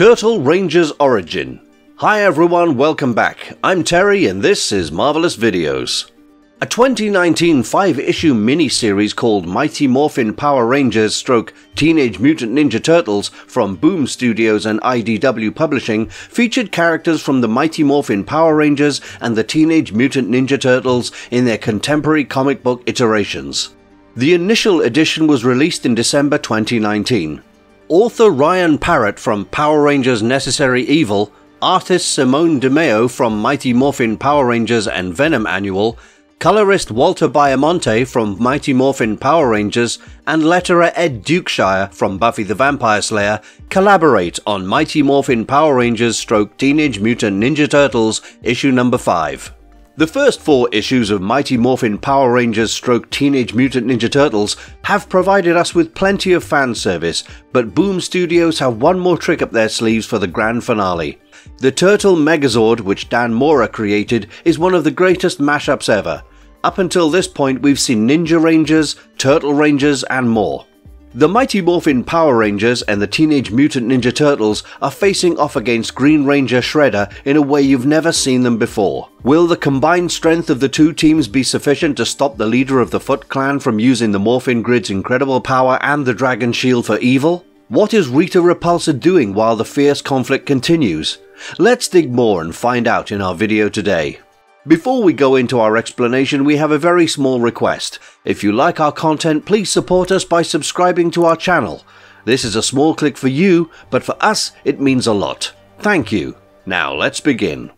Turtle Rangers Origin. Hi everyone, welcome back. I'm Terry and this is Marvelous Videos. A 2019 5-issue miniseries called Mighty Morphin Power Rangers / Teenage Mutant Ninja Turtles from Boom Studios and IDW Publishing featured characters from the Mighty Morphin Power Rangers and the Teenage Mutant Ninja Turtles in their contemporary comic book iterations. The initial edition was released in December 2019. Author Ryan Parrott from Power Rangers Necessary Evil, artist Simone DeMeo from Mighty Morphin Power Rangers and Venom Annual, colorist Walter Baiamonte from Mighty Morphin Power Rangers, and letterer Ed Dukeshire from Buffy the Vampire Slayer collaborate on Mighty Morphin Power Rangers / Teenage Mutant Ninja Turtles issue number 5. The first 4 issues of Mighty Morphin Power Rangers / Teenage Mutant Ninja Turtles have provided us with plenty of fan service, but Boom Studios have one more trick up their sleeves for the grand finale. The Turtle Megazord, which Dan Mora created, is one of the greatest mashups ever. Up until this point we've seen Ninja Rangers, Turtle Rangers and more. The Mighty Morphin Power Rangers and the Teenage Mutant Ninja Turtles are facing off against Green Ranger Shredder in a way you've never seen them before. Will the combined strength of the two teams be sufficient to stop the leader of the Foot Clan from using the Morphin Grid's incredible power and the Dragon Shield for evil? What is Rita Repulsa doing while the fierce conflict continues? Let's dig more and find out in our video today. Before we go into our explanation, we have a very small request. If you like our content, please support us by subscribing to our channel. This is a small click for you, but for us it means a lot. Thank you. Now let's begin.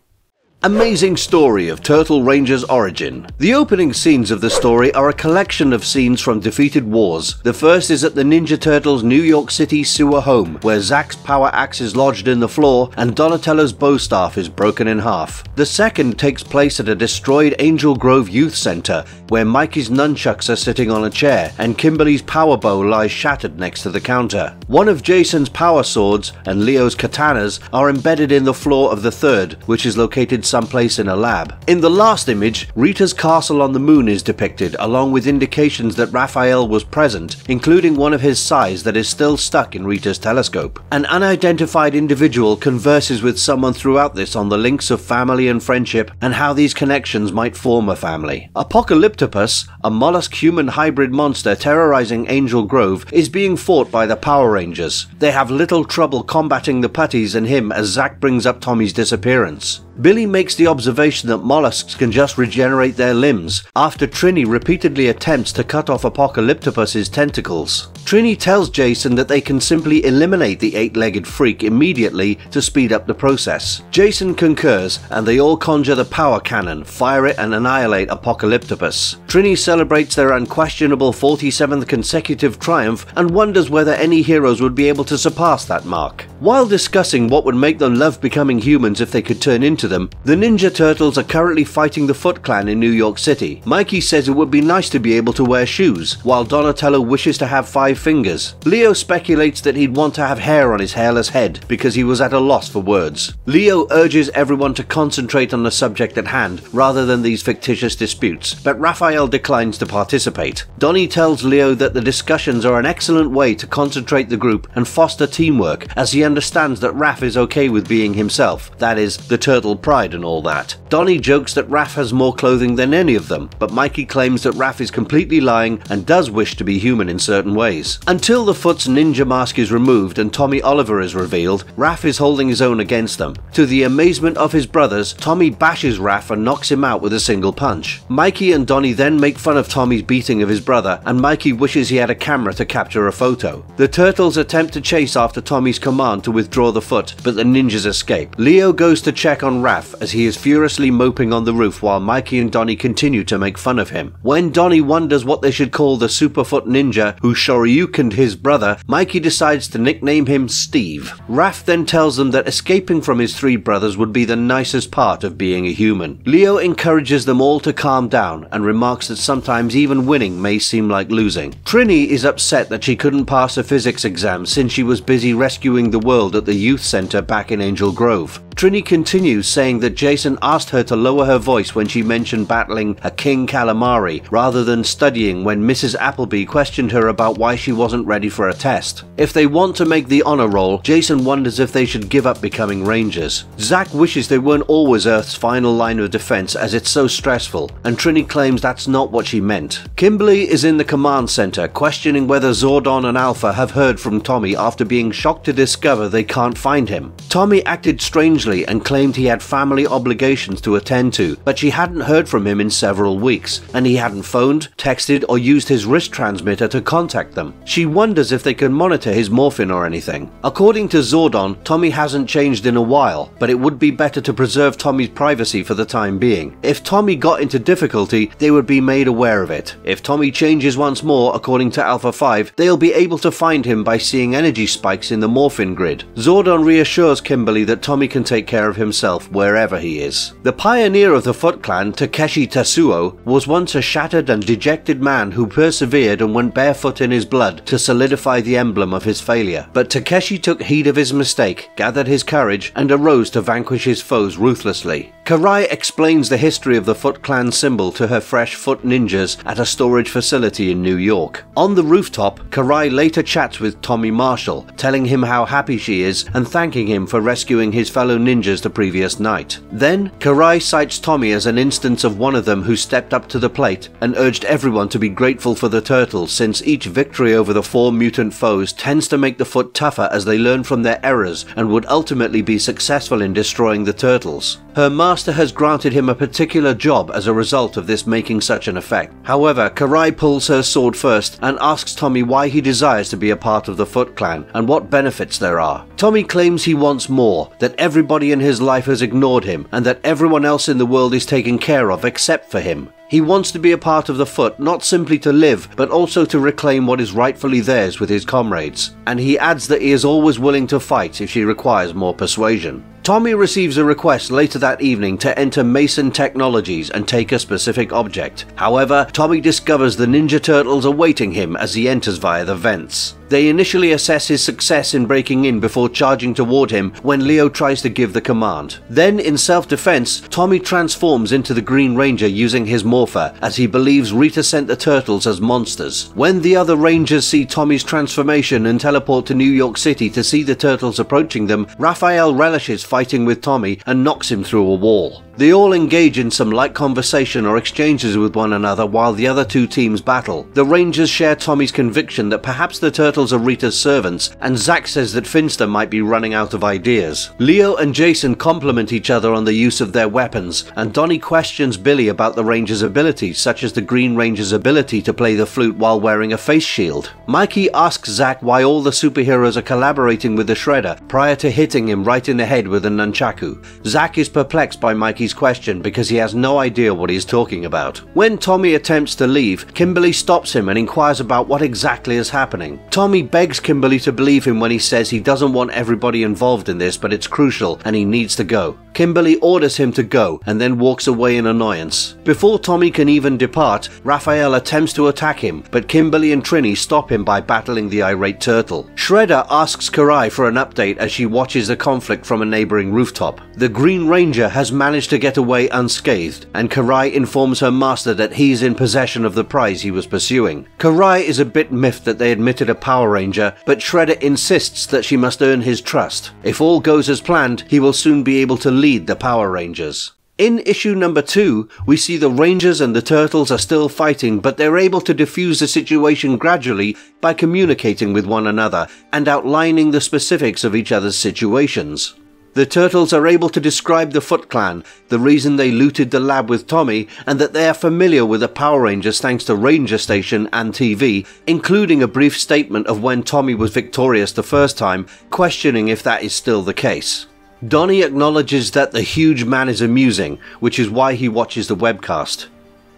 Amazing story of Turtle Rangers Origin. The opening scenes of the story are a collection of scenes from defeated wars. The first is at the Ninja Turtles' New York City sewer home, where Zack's power axe is lodged in the floor and Donatello's bow staff is broken in half. The second takes place at a destroyed Angel Grove Youth Center, where Mikey's nunchucks are sitting on a chair and Kimberly's power bow lies shattered next to the counter. One of Jason's power swords and Leo's katanas are embedded in the floor of the third, which is located someplace in a lab. In the last image, Rita's castle on the moon is depicted, along with indications that Raphael was present, including one of his sais that is still stuck in Rita's telescope. An unidentified individual converses with someone throughout this on the links of family and friendship and how these connections might form a family. Apocalyptopus, a mollusk-human hybrid monster terrorizing Angel Grove, is being fought by the Power Rangers. They have little trouble combating the putties and him as Zack brings up Tommy's disappearance. Billy makes the observation that mollusks can just regenerate their limbs, after Trini repeatedly attempts to cut off Apocalyptopus's tentacles. Trini tells Jason that they can simply eliminate the 8-legged freak immediately to speed up the process. Jason concurs, and they all conjure the power cannon, fire it and annihilate Apocalyptopus. Trini celebrates their unquestionable 47th consecutive triumph and wonders whether any heroes would be able to surpass that mark. While discussing what would make them love becoming humans if they could turn into them, the Ninja Turtles are currently fighting the Foot Clan in New York City. Mikey says it would be nice to be able to wear shoes, while Donatello wishes to have 5 fingers. Leo speculates that he'd want to have hair on his hairless head because he was at a loss for words. Leo urges everyone to concentrate on the subject at hand rather than these fictitious disputes, but Raphael declines to participate. Donnie tells Leo that the discussions are an excellent way to concentrate the group and foster teamwork, as he understands that Raph is okay with being himself, that is, the turtle pride and all that. Donnie jokes that Raph has more clothing than any of them, but Mikey claims that Raph is completely lying and does wish to be human in certain ways. Until the Foot's ninja mask is removed and Tommy Oliver is revealed, Raph is holding his own against them. To the amazement of his brothers, Tommy bashes Raph and knocks him out with a single punch. Mikey and Donnie then make fun of Tommy's beating of his brother, and Mikey wishes he had a camera to capture a photo. The Turtles attempt to chase after Tommy's command to withdraw the Foot, but the ninjas escape. Leo goes to check on Raph as he is furiously moping on the roof while Mikey and Donnie continue to make fun of him. When Donnie wonders what they should call the Superfoot ninja who shoryukened his brother, Mikey decides to nickname him Steve. Raph then tells them that escaping from his 3 brothers would be the nicest part of being a human. Leo encourages them all to calm down and remarks that sometimes even winning may seem like losing. Trini is upset that she couldn't pass a physics exam since she was busy rescuing the world at the youth center back in Angel Grove. Trini continues, saying that Jason asked her to lower her voice when she mentioned battling a king calamari rather than studying when Mrs. Appleby questioned her about why she wasn't ready for a test. If they want to make the honor roll, Jason wonders if they should give up becoming Rangers. Zack wishes they weren't always Earth's final line of defense as it's so stressful, and Trini claims that's not what she meant. Kimberly is in the command center questioning whether Zordon and Alpha have heard from Tommy after being shocked to discover they can't find him. Tommy acted strangely and claimed he had family obligations to attend to, but she hadn't heard from him in several weeks, and he hadn't phoned, texted, or used his wrist transmitter to contact them. She wonders if they can monitor his morphine or anything. According to Zordon, Tommy hasn't changed in a while, but it would be better to preserve Tommy's privacy for the time being. If Tommy got into difficulty, they would be made aware of it. If Tommy changes once more, according to Alpha 5, they'll be able to find him by seeing energy spikes in the morphine grid. Zordon reassures Kimberly that Tommy can take care of himself wherever he is. The pioneer of the Foot Clan, Takeshi Tatsuo, was once a shattered and dejected man who persevered and went barefoot in his blood to solidify the emblem of his failure. But Takeshi took heed of his mistake, gathered his courage, and arose to vanquish his foes ruthlessly. Karai explains the history of the Foot Clan symbol to her fresh foot ninjas at a storage facility in New York. On the rooftop, Karai later chats with Tommy Marshall, telling him how happy she is and thanking him for rescuing his fellow ninjas the previous night. Then, Karai cites Tommy as an instance of one of them who stepped up to the plate and urged everyone to be grateful for the turtles, since each victory over the 4 mutant foes tends to make the Foot tougher as they learn from their errors and would ultimately be successful in destroying the turtles. Her master has granted him a particular job as a result of this making such an effect. However, Karai pulls her sword first and asks Tommy why he desires to be a part of the Foot Clan and what benefits there are. Tommy claims he wants more, that everybody in his life has ignored him and that everyone else in the world is taken care of except for him. He wants to be a part of the Foot, not simply to live, but also to reclaim what is rightfully theirs with his comrades. And he adds that he is always willing to fight if she requires more persuasion. Tommy receives a request later that evening to enter Mason Technologies and take a specific object. However, Tommy discovers the Ninja Turtles awaiting him as he enters via the vents. They initially assess his success in breaking in before charging toward him when Leo tries to give the command. Then, in self-defense, Tommy transforms into the Green Ranger using his morpher, as he believes Rita sent the turtles as monsters. When the other Rangers see Tommy's transformation and teleport to New York City to see the turtles approaching them, Raphael relishes fighting with Tommy and knocks him through a wall. They all engage in some light conversation or exchanges with one another while the other two teams battle. The Rangers share Tommy's conviction that perhaps the turtles are Rita's servants, and Zack says that Finster might be running out of ideas. Leo and Jason compliment each other on the use of their weapons, and Donnie questions Billy about the Ranger's abilities, such as the Green Ranger's ability to play the flute while wearing a face shield. Mikey asks Zack why all the superheroes are collaborating with the Shredder prior to hitting him right in the head with a nunchaku. Zack is perplexed by Mikey's question because he has no idea what he is talking about. When Tommy attempts to leave, Kimberly stops him and inquires about what exactly is happening. Tommy begs Kimberly to believe him when he says he doesn't want everybody involved in this, but it's crucial and he needs to go. Kimberly orders him to go and then walks away in annoyance. Before Tommy can even depart, Raphael attempts to attack him, but Kimberly and Trini stop him by battling the irate turtle. Shredder asks Karai for an update as she watches the conflict from a neighboring rooftop. The Green Ranger has managed to get away unscathed, and Karai informs her master that he's in possession of the prize he was pursuing. Karai is a bit miffed that they admitted a Power Ranger, but Shredder insists that she must earn his trust. If all goes as planned, he will soon be able to lead the Power Rangers. In issue number 2, we see the Rangers and the Turtles are still fighting, but they're able to defuse the situation gradually by communicating with one another and outlining the specifics of each other's situations. The Turtles are able to describe the Foot Clan, the reason they looted the lab with Tommy, and that they are familiar with the Power Rangers thanks to Ranger Station and TV, including a brief statement of when Tommy was victorious the first time, questioning if that is still the case. Donnie acknowledges that the huge man is amusing, which is why he watches the webcast.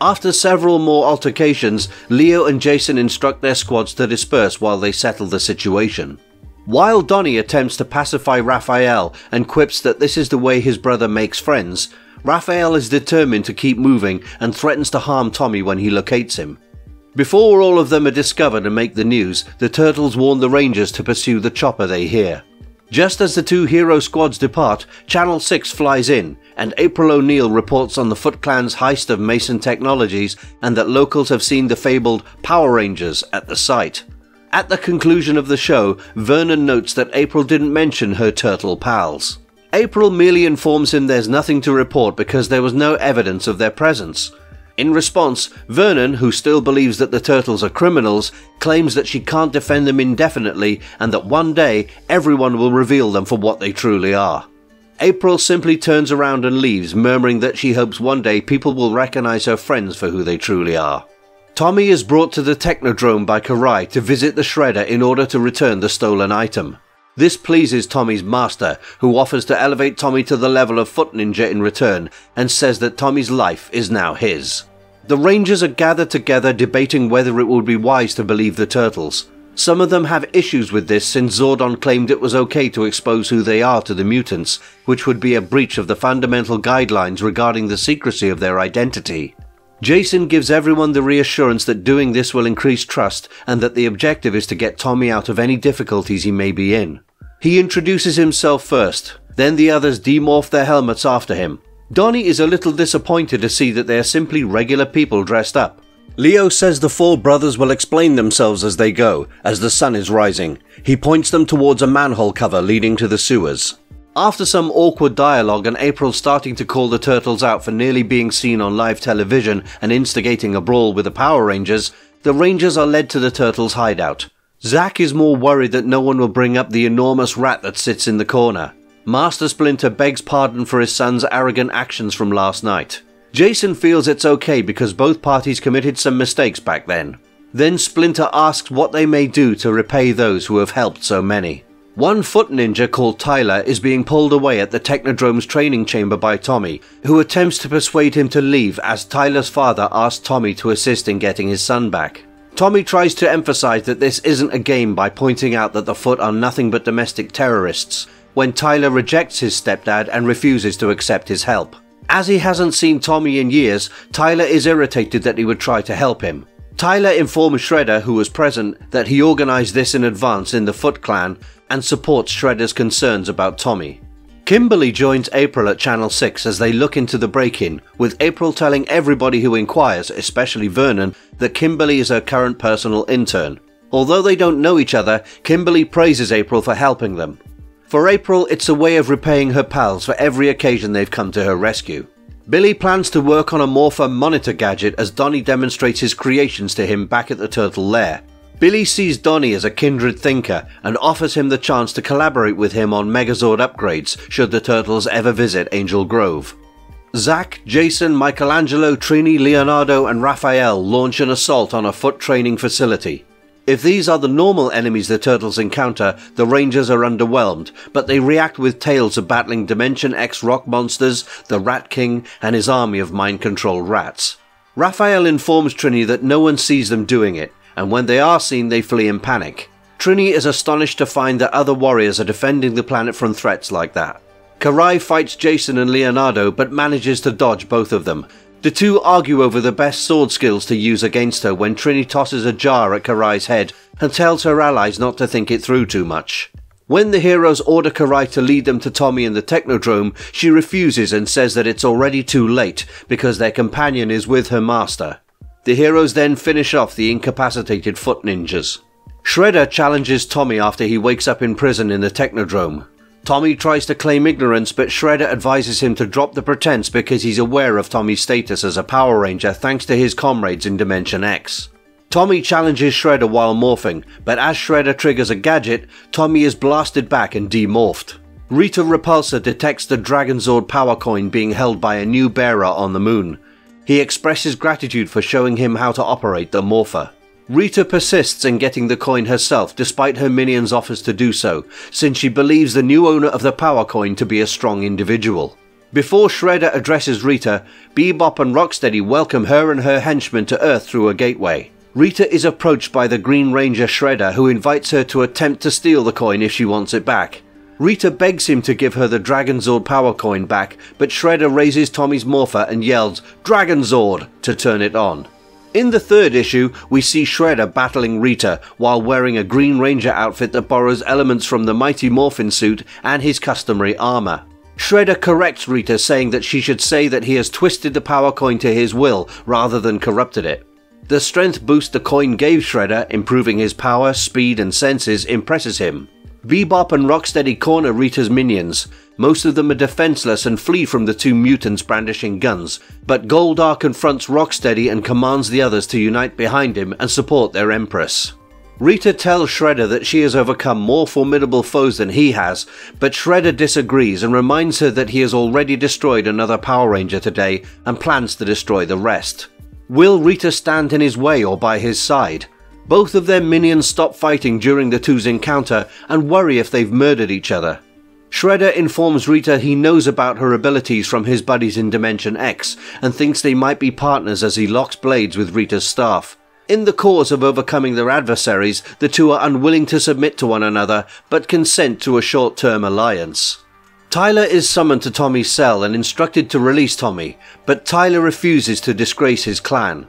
After several more altercations, Leo and Jason instruct their squads to disperse while they settle the situation. While Donnie attempts to pacify Raphael and quips that this is the way his brother makes friends, Raphael is determined to keep moving and threatens to harm Tommy when he locates him. Before all of them are discovered and make the news, the Turtles warn the Rangers to pursue the chopper they hear. Just as the two hero squads depart, Channel 6 flies in, and April O'Neil reports on the Foot Clan's heist of Mason Technologies and that locals have seen the fabled Power Rangers at the site. At the conclusion of the show, Vernon notes that April didn't mention her turtle pals. April merely informs him there's nothing to report because there was no evidence of their presence. In response, Vernon, who still believes that the turtles are criminals, claims that she can't defend them indefinitely and that one day everyone will reveal them for what they truly are. April simply turns around and leaves, murmuring that she hopes one day people will recognize her friends for who they truly are. Tommy is brought to the Technodrome by Karai to visit the Shredder in order to return the stolen item. This pleases Tommy's master, who offers to elevate Tommy to the level of Foot Ninja in return and says that Tommy's life is now his. The Rangers are gathered together debating whether it would be wise to believe the Turtles. Some of them have issues with this since Zordon claimed it was okay to expose who they are to the mutants, which would be a breach of the fundamental guidelines regarding the secrecy of their identity. Jason gives everyone the reassurance that doing this will increase trust and that the objective is to get Tommy out of any difficulties he may be in. He introduces himself first, then the others demorph their helmets after him. Donnie is a little disappointed to see that they are simply regular people dressed up. Leo says the four brothers will explain themselves as they go, as the sun is rising. He points them towards a manhole cover leading to the sewers. After some awkward dialogue and April starting to call the Turtles out for nearly being seen on live television and instigating a brawl with the Power Rangers, the Rangers are led to the Turtles' hideout. Zack is more worried that no one will bring up the enormous rat that sits in the corner. Master Splinter begs pardon for his son's arrogant actions from last night. Jason feels it's okay because both parties committed some mistakes back then. Then Splinter asks what they may do to repay those who have helped so many. One Foot Ninja called Tyler is being pulled away at the Technodrome's training chamber by Tommy, who attempts to persuade him to leave as Tyler's father asks Tommy to assist in getting his son back. Tommy tries to emphasize that this isn't a game by pointing out that the Foot are nothing but domestic terrorists, when Tyler rejects his stepdad and refuses to accept his help. As he hasn't seen Tommy in years, Tyler is irritated that he would try to help him. Tyler informs Shredder, who was present, that he organized this in advance in the Foot Clan and supports Shredder's concerns about Tommy. Kimberly joins April at Channel 6 as they look into the break-in, with April telling everybody who inquires, especially Vernon, that Kimberly is her current personal intern. Although they don't know each other, Kimberly praises April for helping them. For April, it's a way of repaying her pals for every occasion they've come to her rescue. Billy plans to work on a Morpher monitor gadget as Donnie demonstrates his creations to him back at the Turtle Lair. Billy sees Donnie as a kindred thinker and offers him the chance to collaborate with him on Megazord upgrades should the Turtles ever visit Angel Grove. Zack, Jason, Michelangelo, Trini, Leonardo and Raphael launch an assault on a Foot training facility. If these are the normal enemies the Turtles encounter, the Rangers are underwhelmed, but they react with tales of battling Dimension X rock monsters, the Rat King, and his army of mind-controlled rats. Raphael informs Trini that no one sees them doing it, and when they are seen they flee in panic. Trini is astonished to find that other warriors are defending the planet from threats like that. Karai fights Jason and Leonardo but manages to dodge both of them. The two argue over the best sword skills to use against her when Trini tosses a jar at Karai's head and tells her allies not to think it through too much. When the heroes order Karai to lead them to Tommy in the Technodrome, she refuses and says that it's already too late because their companion is with her master. The heroes then finish off the incapacitated Foot Ninjas. Shredder challenges Tommy after he wakes up in prison in the Technodrome. Tommy tries to claim ignorance, but Shredder advises him to drop the pretense because he's aware of Tommy's status as a Power Ranger thanks to his comrades in Dimension X. Tommy challenges Shredder while morphing, but as Shredder triggers a gadget, Tommy is blasted back and demorphed. Rita Repulsa detects the Dragonzord power coin being held by a new bearer on the moon. He expresses gratitude for showing him how to operate the Morpher. Rita persists in getting the coin herself despite her minions' offers to do so, since she believes the new owner of the power coin to be a strong individual. Before Shredder addresses Rita, Bebop and Rocksteady welcome her and her henchmen to Earth through a gateway. Rita is approached by the Green Ranger Shredder, who invites her to attempt to steal the coin if she wants it back. Rita begs him to give her the Dragonzord power coin back, but Shredder raises Tommy's Morpher and yells "Dragonzord" to turn it on. In the third issue, we see Shredder battling Rita while wearing a Green Ranger outfit that borrows elements from the Mighty Morphin suit and his customary armor. Shredder corrects Rita, saying that she should say that he has twisted the power coin to his will rather than corrupted it. The strength boost the coin gave Shredder, improving his power, speed and senses, impresses him. Bebop and Rocksteady corner Rita's minions. Most of them are defenseless and flee from the two mutants brandishing guns, but Goldar confronts Rocksteady and commands the others to unite behind him and support their Empress. Rita tells Shredder that she has overcome more formidable foes than he has, but Shredder disagrees and reminds her that he has already destroyed another Power Ranger today and plans to destroy the rest. Will Rita stand in his way or by his side? Both of their minions stop fighting during the two's encounter and worry if they've murdered each other. Shredder informs Rita he knows about her abilities from his buddies in Dimension X and thinks they might be partners as he locks blades with Rita's staff. In the cause of overcoming their adversaries, the two are unwilling to submit to one another but consent to a short-term alliance. Tyler is summoned to Tommy's cell and instructed to release Tommy, but Tyler refuses to disgrace his clan.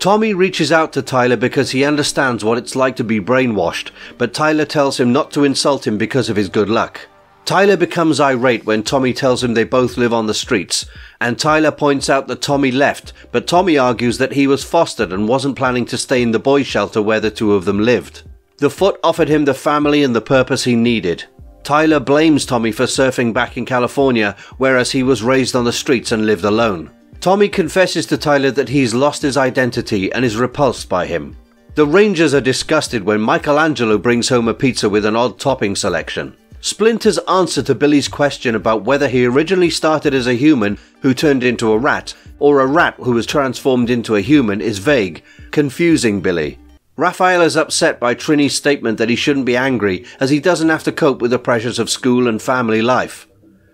Tommy reaches out to Tyler because he understands what it's like to be brainwashed, but Tyler tells him not to insult him because of his good luck. Tyler becomes irate when Tommy tells him they both live on the streets, and Tyler points out that Tommy left, but Tommy argues that he was fostered and wasn't planning to stay in the boys' shelter where the two of them lived. The Foot offered him the family and the purpose he needed. Tyler blames Tommy for surfing back in California, whereas he was raised on the streets and lived alone. Tommy confesses to Tyler that he's lost his identity and is repulsed by him. The Rangers are disgusted when Michelangelo brings home a pizza with an odd topping selection. Splinter's answer to Billy's question about whether he originally started as a human who turned into a rat, or a rat who was transformed into a human is vague, confusing Billy. Raphael is upset by Trini's statement that he shouldn't be angry as he doesn't have to cope with the pressures of school and family life.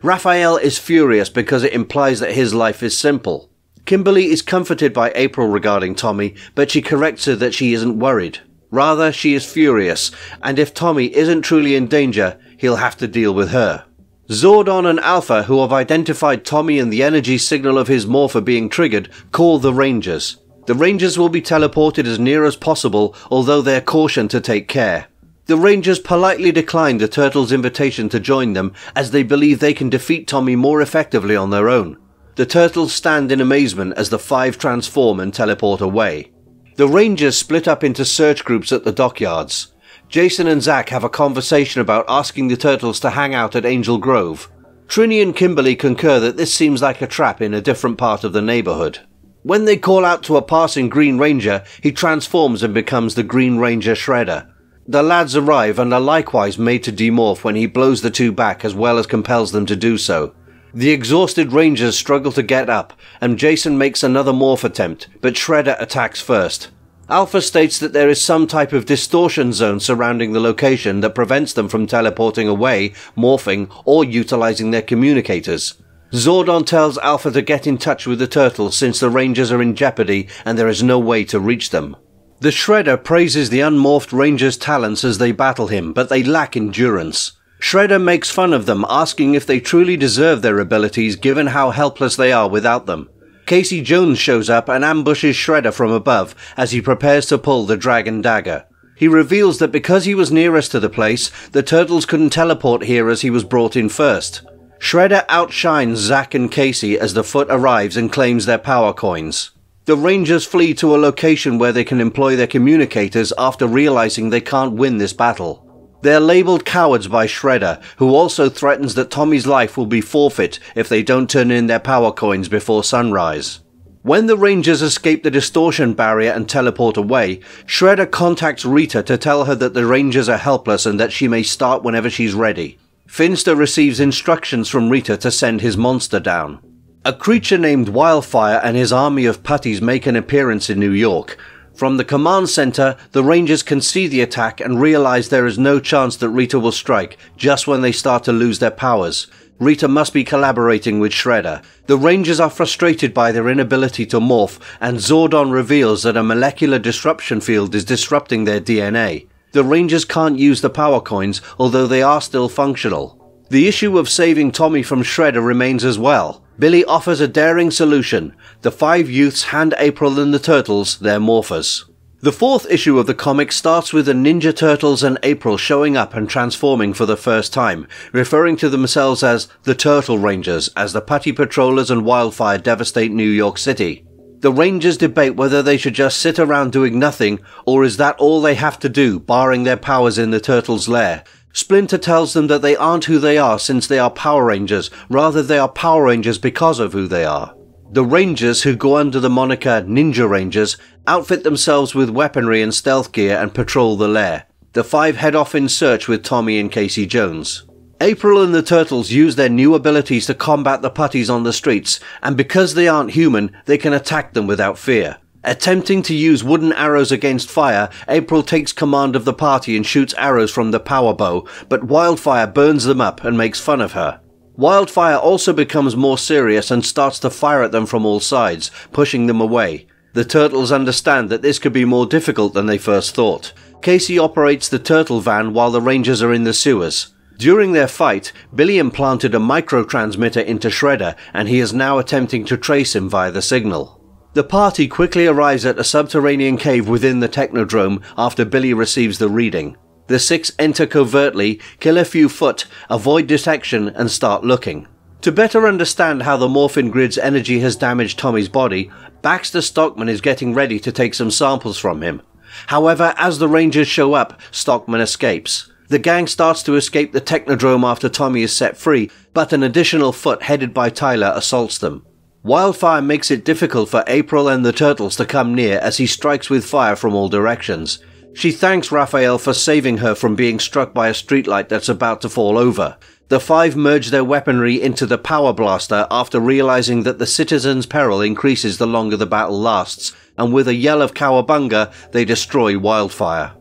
Raphael is furious because it implies that his life is simple. Kimberly is comforted by April regarding Tommy, but she corrects her that she isn't worried. Rather, she is furious, and if Tommy isn't truly in danger, he'll have to deal with her. Zordon and Alpha, who have identified Tommy and the energy signal of his morpher being triggered, call the Rangers. The Rangers will be teleported as near as possible, although they're cautioned to take care. The Rangers politely decline the Turtles' invitation to join them, as they believe they can defeat Tommy more effectively on their own. The Turtles stand in amazement as the five transform and teleport away. The Rangers split up into search groups at the dockyards. Jason and Zack have a conversation about asking the Turtles to hang out at Angel Grove. Trini and Kimberly concur that this seems like a trap in a different part of the neighborhood. When they call out to a passing Green Ranger, he transforms and becomes the Green Ranger Shredder. The lads arrive and are likewise made to demorph when he blows the two back as well as compels them to do so. The exhausted Rangers struggle to get up, and Jason makes another morph attempt, but Shredder attacks first. Alpha states that there is some type of distortion zone surrounding the location that prevents them from teleporting away, morphing, or utilizing their communicators. Zordon tells Alpha to get in touch with the Turtles since the Rangers are in jeopardy and there is no way to reach them. The Shredder praises the unmorphed Rangers' talents as they battle him, but they lack endurance. Shredder makes fun of them, asking if they truly deserve their abilities given how helpless they are without them. Casey Jones shows up and ambushes Shredder from above as he prepares to pull the Dragon Dagger. He reveals that because he was nearest to the place, the Turtles couldn't teleport here as he was brought in first. Shredder outshines Zack and Casey as the Foot arrives and claims their power coins. The Rangers flee to a location where they can employ their communicators after realizing they can't win this battle. They are labeled cowards by Shredder, who also threatens that Tommy's life will be forfeit if they don't turn in their power coins before sunrise. When the Rangers escape the distortion barrier and teleport away, Shredder contacts Rita to tell her that the Rangers are helpless and that she may start whenever she's ready. Finster receives instructions from Rita to send his monster down. A creature named Wildfire and his army of putties make an appearance in New York. From the command center, the Rangers can see the attack and realize there is no chance that Rita will strike just when they start to lose their powers. Rita must be collaborating with Shredder. The Rangers are frustrated by their inability to morph, and Zordon reveals that a molecular disruption field is disrupting their DNA. The Rangers can't use the power coins, although they are still functional. The issue of saving Tommy from Shredder remains as well. Billy offers a daring solution. The 5 youths hand April and the Turtles their morphers. The 4th issue of the comic starts with the Ninja Turtles and April showing up and transforming for the first time, referring to themselves as the Turtle Rangers as the Putty Patrollers and Wildfire devastate New York City. The Rangers debate whether they should just sit around doing nothing, or is that all they have to do, barring their powers in the Turtles' lair. Splinter tells them that they aren't who they are since they are Power Rangers, rather they are Power Rangers because of who they are. The Rangers, who go under the moniker Ninja Rangers, outfit themselves with weaponry and stealth gear and patrol the lair. The 5 head off in search with Tommy and Casey Jones. April and the Turtles use their new abilities to combat the putties on the streets, and because they aren't human, they can attack them without fear. Attempting to use wooden arrows against fire, April takes command of the party and shoots arrows from the power bow, but Wildfire burns them up and makes fun of her. Wildfire also becomes more serious and starts to fire at them from all sides, pushing them away. The Turtles understand that this could be more difficult than they first thought. Casey operates the Turtle van while the Rangers are in the sewers. During their fight, Billy implanted a microtransmitter into Shredder, and he is now attempting to trace him via the signal. The party quickly arrives at a subterranean cave within the Technodrome after Billy receives the reading. The 6 enter covertly, kill a few foot, avoid detection, and start looking. To better understand how the Morphin Grid's energy has damaged Tommy's body, Baxter Stockman is getting ready to take some samples from him. However, as the Rangers show up, Stockman escapes. The gang starts to escape the Technodrome after Tommy is set free, but an additional foot headed by Tyler assaults them. Wildfire makes it difficult for April and the Turtles to come near as he strikes with fire from all directions. She thanks Raphael for saving her from being struck by a streetlight that's about to fall over. The 5 merge their weaponry into the Power Blaster after realizing that the citizens' peril increases the longer the battle lasts, and with a yell of cowabunga, they destroy Wildfire.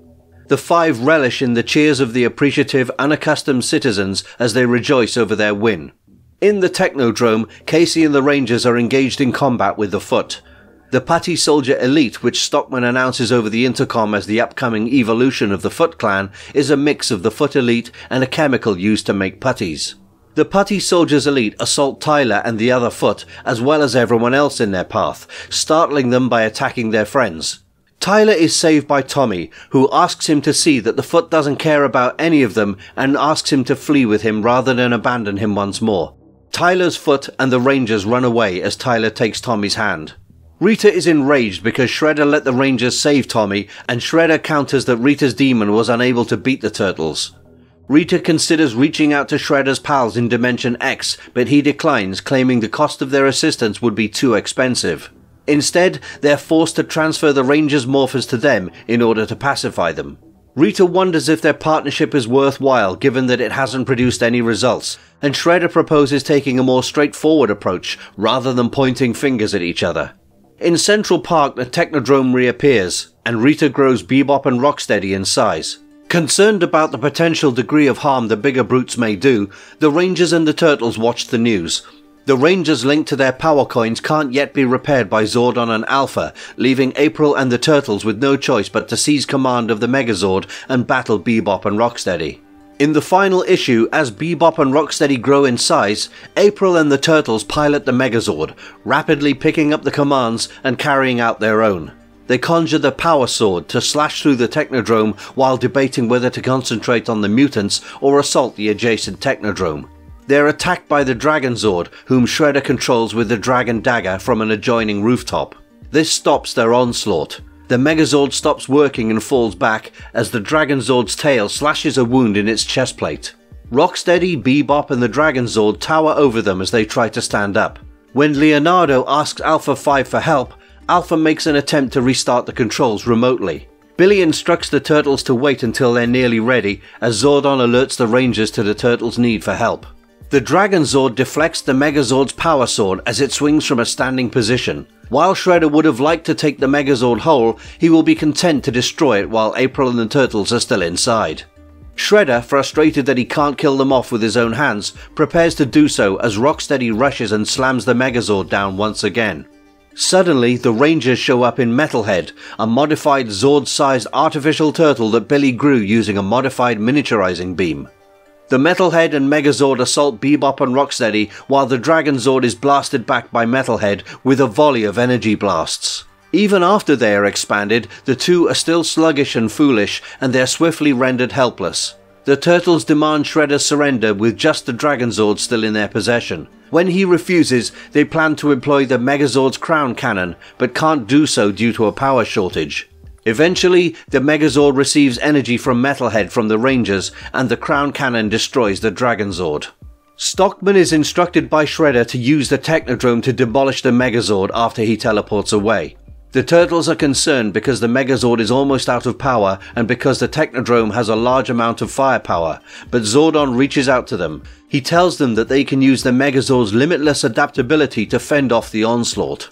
The 5 relish in the cheers of the appreciative, unaccustomed citizens as they rejoice over their win. In the Technodrome, Casey and the Rangers are engaged in combat with the Foot. The Putty Soldier Elite, which Stockman announces over the intercom as the upcoming evolution of the Foot Clan, is a mix of the Foot Elite and a chemical used to make putties. The Putty Soldiers Elite assault Tyler and the other Foot, as well as everyone else in their path, startling them by attacking their friends. Tyler is saved by Tommy, who asks him to see that the Foot doesn't care about any of them and asks him to flee with him rather than abandon him once more. Tyler's Foot and the Rangers run away as Tyler takes Tommy's hand. Rita is enraged because Shredder let the Rangers save Tommy, and Shredder counters that Rita's demon was unable to beat the Turtles. Rita considers reaching out to Shredder's pals in Dimension X, but he declines, claiming the cost of their assistance would be too expensive. Instead, they're forced to transfer the Rangers' morphers to them in order to pacify them. Rita wonders if their partnership is worthwhile given that it hasn't produced any results, and Shredder proposes taking a more straightforward approach rather than pointing fingers at each other. In Central Park, the Technodrome reappears, and Rita grows Bebop and Rocksteady in size. Concerned about the potential degree of harm the bigger brutes may do, the Rangers and the Turtles watch the news. The Rangers linked to their power coins can't yet be repaired by Zordon and Alpha, leaving April and the Turtles with no choice but to seize command of the Megazord and battle Bebop and Rocksteady. In the final issue, as Bebop and Rocksteady grow in size, April and the Turtles pilot the Megazord, rapidly picking up the commands and carrying out their own. They conjure the Power Sword to slash through the Technodrome while debating whether to concentrate on the mutants or assault the adjacent Technodrome. They are attacked by the Dragon Zord, whom Shredder controls with the Dragon Dagger from an adjoining rooftop. This stops their onslaught. The Megazord stops working and falls back as the Dragon Zord's tail slashes a wound in its chest plate. Rocksteady, Bebop and the Dragon Zord tower over them as they try to stand up. When Leonardo asks Alpha 5 for help, Alpha makes an attempt to restart the controls remotely. Billy instructs the Turtles to wait until they're nearly ready as Zordon alerts the Rangers to the Turtles' need for help. The Dragon Zord deflects the Megazord's Power Sword as it swings from a standing position. While Shredder would have liked to take the Megazord whole, he will be content to destroy it while April and the Turtles are still inside. Shredder, frustrated that he can't kill them off with his own hands, prepares to do so as Rocksteady rushes and slams the Megazord down once again. Suddenly, the Rangers show up in Metalhead, a modified Zord-sized artificial turtle that Billy grew using a modified miniaturizing beam. The Metalhead and Megazord assault Bebop and Rocksteady, while the Dragonzord is blasted back by Metalhead with a volley of energy blasts. Even after they are expanded, the two are still sluggish and foolish, and they are swiftly rendered helpless. The Turtles demand Shredder's surrender with just the Dragonzord still in their possession. When he refuses, they plan to employ the Megazord's Crown Cannon, but can't do so due to a power shortage. Eventually, the Megazord receives energy from Metalhead from the Rangers, and the Crown Cannon destroys the Dragonzord. Stockman is instructed by Shredder to use the Technodrome to demolish the Megazord after he teleports away. The Turtles are concerned because the Megazord is almost out of power and because the Technodrome has a large amount of firepower, but Zordon reaches out to them. He tells them that they can use the Megazord's limitless adaptability to fend off the onslaught.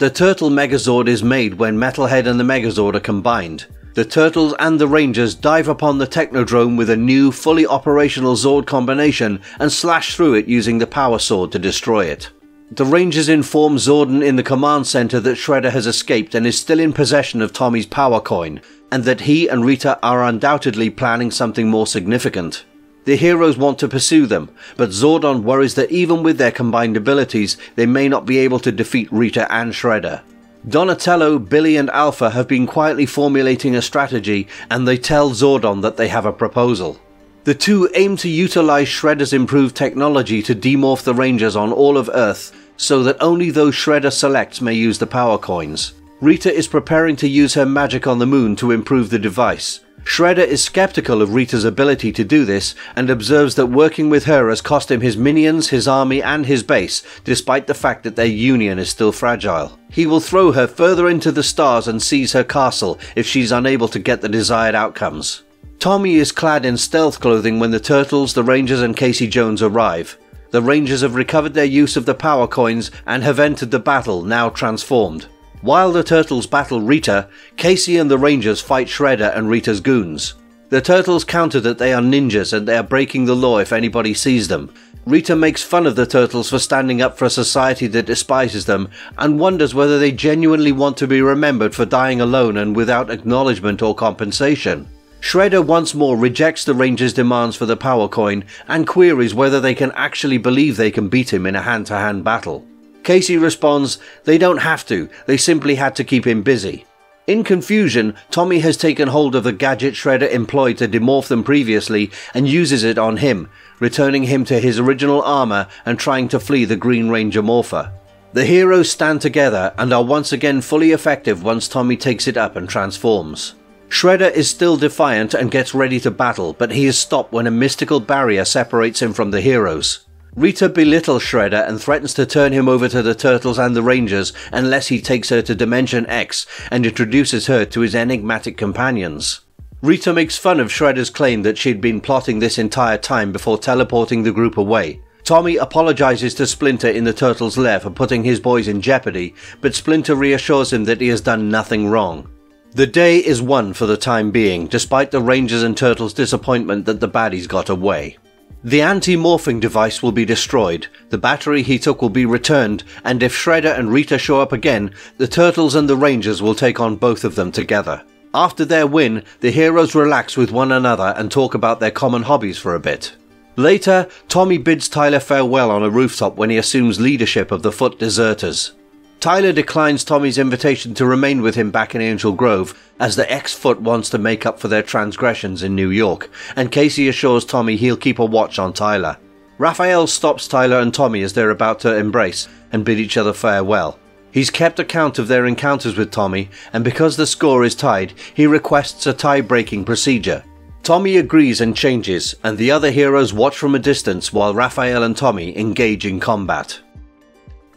The Turtle Megazord is made when Metalhead and the Megazord are combined. The Turtles and the Rangers dive upon the Technodrome with a new, fully operational Zord combination and slash through it using the Power Sword to destroy it. The Rangers inform Zordon in the command center that Shredder has escaped and is still in possession of Tommy's power coin, and that he and Rita are undoubtedly planning something more significant. The heroes want to pursue them, but Zordon worries that even with their combined abilities, they may not be able to defeat Rita and Shredder. Donatello, Billy and Alpha have been quietly formulating a strategy, and they tell Zordon that they have a proposal. The two aim to utilize Shredder's improved technology to demorph the Rangers on all of Earth, so that only those Shredder selects may use the power coins. Rita is preparing to use her magic on the moon to improve the device. Shredder is skeptical of Rita's ability to do this, and observes that working with her has cost him his minions, his army and his base, despite the fact that their union is still fragile. He will throw her further into the stars and seize her castle if she's unable to get the desired outcomes. Tommy is clad in stealth clothing when the Turtles, the Rangers and Casey Jones arrive. The Rangers have recovered their use of the power coins and have entered the battle, now transformed. While the Turtles battle Rita, Casey and the Rangers fight Shredder and Rita's goons. The Turtles counter that they are ninjas and they are breaking the law if anybody sees them. Rita makes fun of the Turtles for standing up for a society that despises them and wonders whether they genuinely want to be remembered for dying alone and without acknowledgement or compensation. Shredder once more rejects the Rangers' demands for the power coin and queries whether they can actually believe they can beat him in a hand-to-hand battle. Casey responds, they don't have to, they simply had to keep him busy. In confusion, Tommy has taken hold of the gadget Shredder employed to demorph them previously and uses it on him, returning him to his original armor and trying to flee the Green Ranger Morpher. The heroes stand together and are once again fully effective once Tommy takes it up and transforms. Shredder is still defiant and gets ready to battle, but he is stopped when a mystical barrier separates him from the heroes. Rita belittles Shredder and threatens to turn him over to the Turtles and the Rangers unless he takes her to Dimension X and introduces her to his enigmatic companions. Rita makes fun of Shredder's claim that she'd been plotting this entire time before teleporting the group away. Tommy apologizes to Splinter in the Turtles' lair for putting his boys in jeopardy, but Splinter reassures him that he has done nothing wrong. The day is won for the time being, despite the Rangers and Turtles' disappointment that the baddies got away. The anti-morphing device will be destroyed, the battery he took will be returned, and if Shredder and Rita show up again, the Turtles and the Rangers will take on both of them together. After their win, the heroes relax with one another and talk about their common hobbies for a bit. Later, Tommy bids Tyler farewell on a rooftop when he assumes leadership of the Foot Deserters. Tyler declines Tommy's invitation to remain with him back in Angel Grove, as the ex-Foot wants to make up for their transgressions in New York, and Casey assures Tommy he'll keep a watch on Tyler. Raphael stops Tyler and Tommy as they're about to embrace and bid each other farewell. He's kept account of their encounters with Tommy, and because the score is tied, he requests a tie-breaking procedure. Tommy agrees and changes, and the other heroes watch from a distance while Raphael and Tommy engage in combat.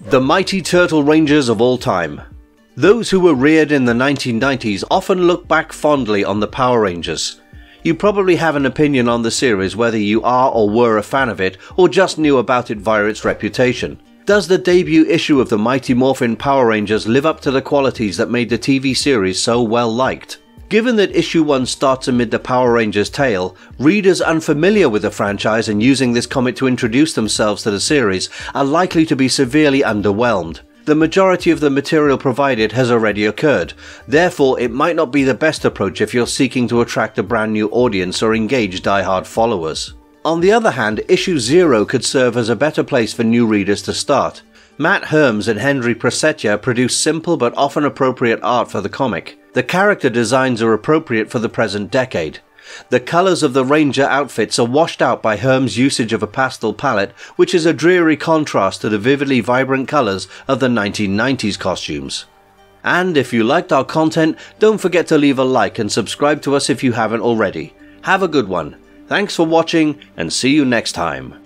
The mighty Turtle Rangers of all time. Those who were reared in the 1990s often look back fondly on the Power Rangers. You probably have an opinion on the series, whether you are or were a fan of it, or just knew about it via its reputation. Does the debut issue of the Mighty Morphin Power Rangers live up to the qualities that made the TV series so well liked? Given that issue 1 starts amid the Power Rangers' tale, readers unfamiliar with the franchise and using this comic to introduce themselves to the series are likely to be severely underwhelmed. The majority of the material provided has already occurred, therefore it might not be the best approach if you're seeking to attract a brand new audience or engage die-hard followers. On the other hand, issue 0 could serve as a better place for new readers to start. Matt Herms and Henry Prasetya produce simple but often appropriate art for the comic. The character designs are appropriate for the present decade. The colours of the Ranger outfits are washed out by Herms' usage of a pastel palette, which is a dreary contrast to the vividly vibrant colours of the 1990s costumes. And if you liked our content, don't forget to leave a like and subscribe to us if you haven't already. Have a good one. Thanks for watching, and see you next time.